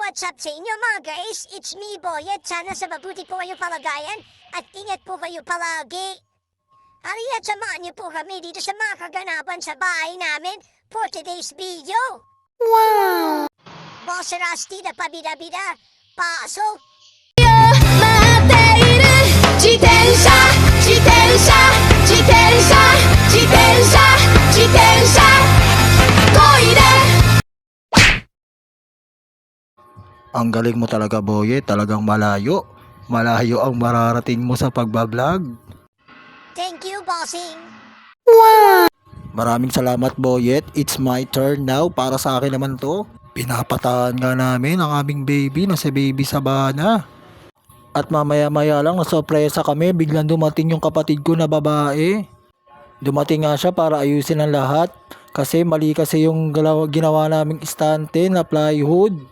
what's up sa inyo mga guys? It's me, Boyet. Sana sa mabuti po kayo palagayan at ingat po kayo palagi. Halina't samahan niyo po kami dito sa mga kaganapan sa bahay namin for today's video. Wow! Boss Rusty na pabida-bida, pasok! 自転車自転車自転車自転車自転車こいで Ang galing mo talaga, Boye. Talagang malayo. Malayo ang mararating mo sa pagbablog. Thank you, bossing! Maraming salamat, Boyet. It's my turn now. Para sa akin naman to. Pinapataan nga namin ang aming baby na si Baby Sabana. At mamaya-maya lang nasorpresa kami. Biglang dumating yung kapatid ko na babae. Dumating nga siya para ayusin ang lahat. Kasi mali kasi yung ginawa naming istante na plywood.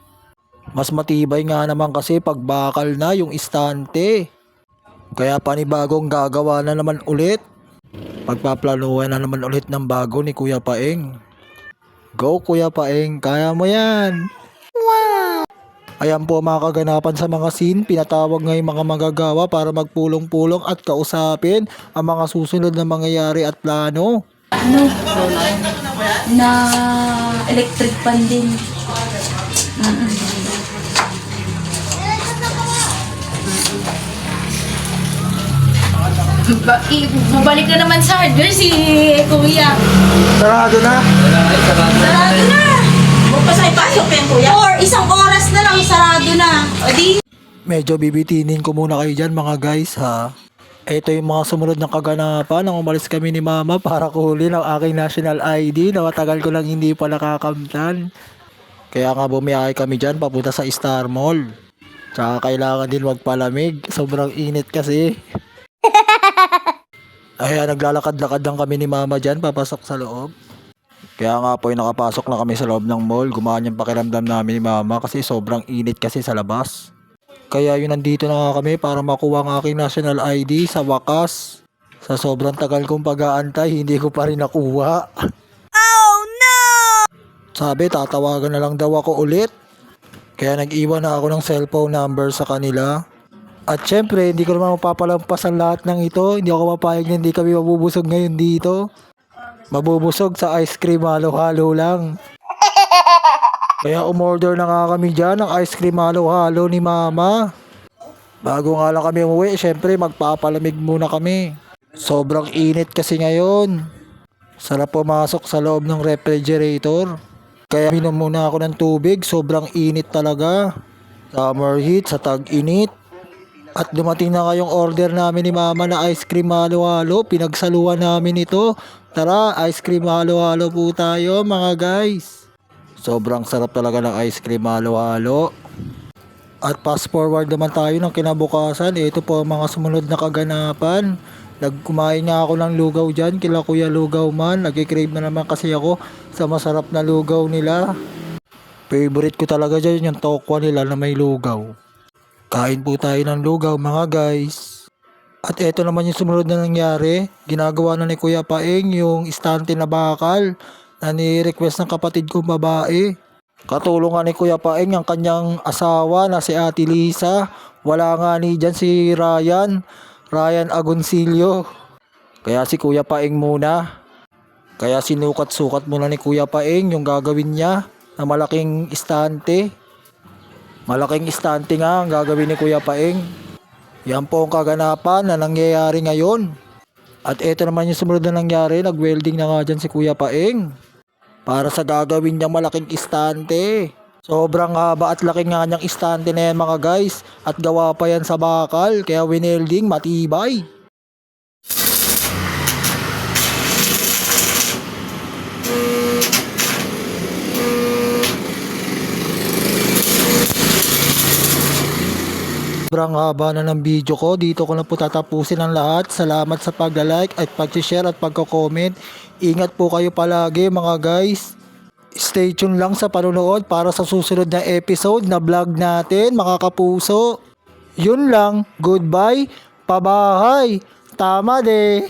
Mas matibay nga naman kasi pag bakal na yung istante. Kaya panibagong gagawa na naman ulit. Pagpaplanuhan na naman ulit ng bago ni Kuya Paeng. Go Kuya Paeng, kaya mo yan. Wow! Ayan po mga kaganapan sa mga scene. Pinatawag nga yung mga magagawa para magpulong-pulong at kausapin ang mga susunod na mangyayari at plano. Na electric pan din. Bumalik na naman sa hardware si Kuya. Sarado na. Sarado na. Pasok yan, Kuya. Or isang oras na lang, sarado na. O di. Medyo bibitinin ko muna kayo dyan mga guys ha. Ito yung mga sumunod na kaganapan nang umalis kami ni Mama para kuhulin ang aking national ID na matagal ko lang hindi pa nakakamtan. Kaya nga bumiyahe kami dyan papunta sa Star Mall. Tsaka kailangan din magpalamig. Sobrang init kasi. Ay, naglalakad-lakad lang kami ni Mama dyan papasok sa loob. Kaya nga po nakapasok na kami sa loob ng mall. Gumaan yung pakiramdam namin ni Mama kasi sobrang init kasi sa labas. Kaya yun nandito na nga kami para makuha ang aking national ID sa wakas. Sa sobrang tagal kong pag-aantay, hindi ko pa rin nakuha. Oh no! Sabi, tatawagan na lang daw ako ulit. Kaya nag-iwan na ako ng cellphone number sa kanila. At syempre, hindi ko naman mapapalampas ang lahat ng ito. Hindi ako mapayag na hindi kami mabubusog ngayon dito. Mabubusog sa ice cream halo-halo lang. Kaya umorder na nga kami dyan ng ice cream halo-halo ni Mama. Bago nga lang kami umuwi, syempre magpapalamig muna kami. Sobrang init kasi ngayon. Sarap pumasok sa loob ng refrigerator. Kaya minom muna ako ng tubig, sobrang init talaga. Summer heat sa tag-init. At dumating na ngayong order namin ni Mama na ice cream halo-halo. Pinagsaluhan namin ito. Tara, ice cream halo-halo po tayo mga guys. Sobrang sarap talaga ng ice cream halo-halo. At fast forward naman tayo ng kinabukasan. Ito po ang mga sumunod na kaganapan. Nagkumain nga ako ng lugaw dyan kila Kuya Lugaw Man. Nag-crave na naman kasi ako sa masarap na lugaw nila. Favorite ko talaga dyan yung tokwa nila na may lugaw. Kain po tayo ng lugaw mga guys. At eto naman yung sumunod na nangyari. Ginagawa na ni Kuya Paeng yung istante na bakal na ni-request ng kapatid kong babae. Katulungan ni Kuya Paeng ang kanyang asawa na si Ate Lisa. Wala nga ni dyan si Ryan Agoncillo. Kaya si Kuya Paeng muna. Kaya sinukat-sukat muna ni Kuya Paeng yung gagawin niya na malaking istante. Malaking istante nga ang gagawin ni Kuya Paeng. Yan po ang kaganapan na nangyayari ngayon. At eto naman yung sumunod na nangyari. Nag-welding na nga dyan si Kuya Paeng para sa gagawin niyang malaking istante. Sobrang haba at laki nga niyang istante na yan mga guys. At gawa pa yan sa bakal. Kaya winelding matibay. Sobrang haba na ng video ko. Dito ko na po tatapusin ang lahat. Salamat sa pag-like at pag-share at pag-comment. Ingat po kayo palagi mga guys. Stay tuned lang sa panonood para sa susunod na episode na vlog natin mga kapuso. Yun lang. Goodbye. Pabahay. Tama de.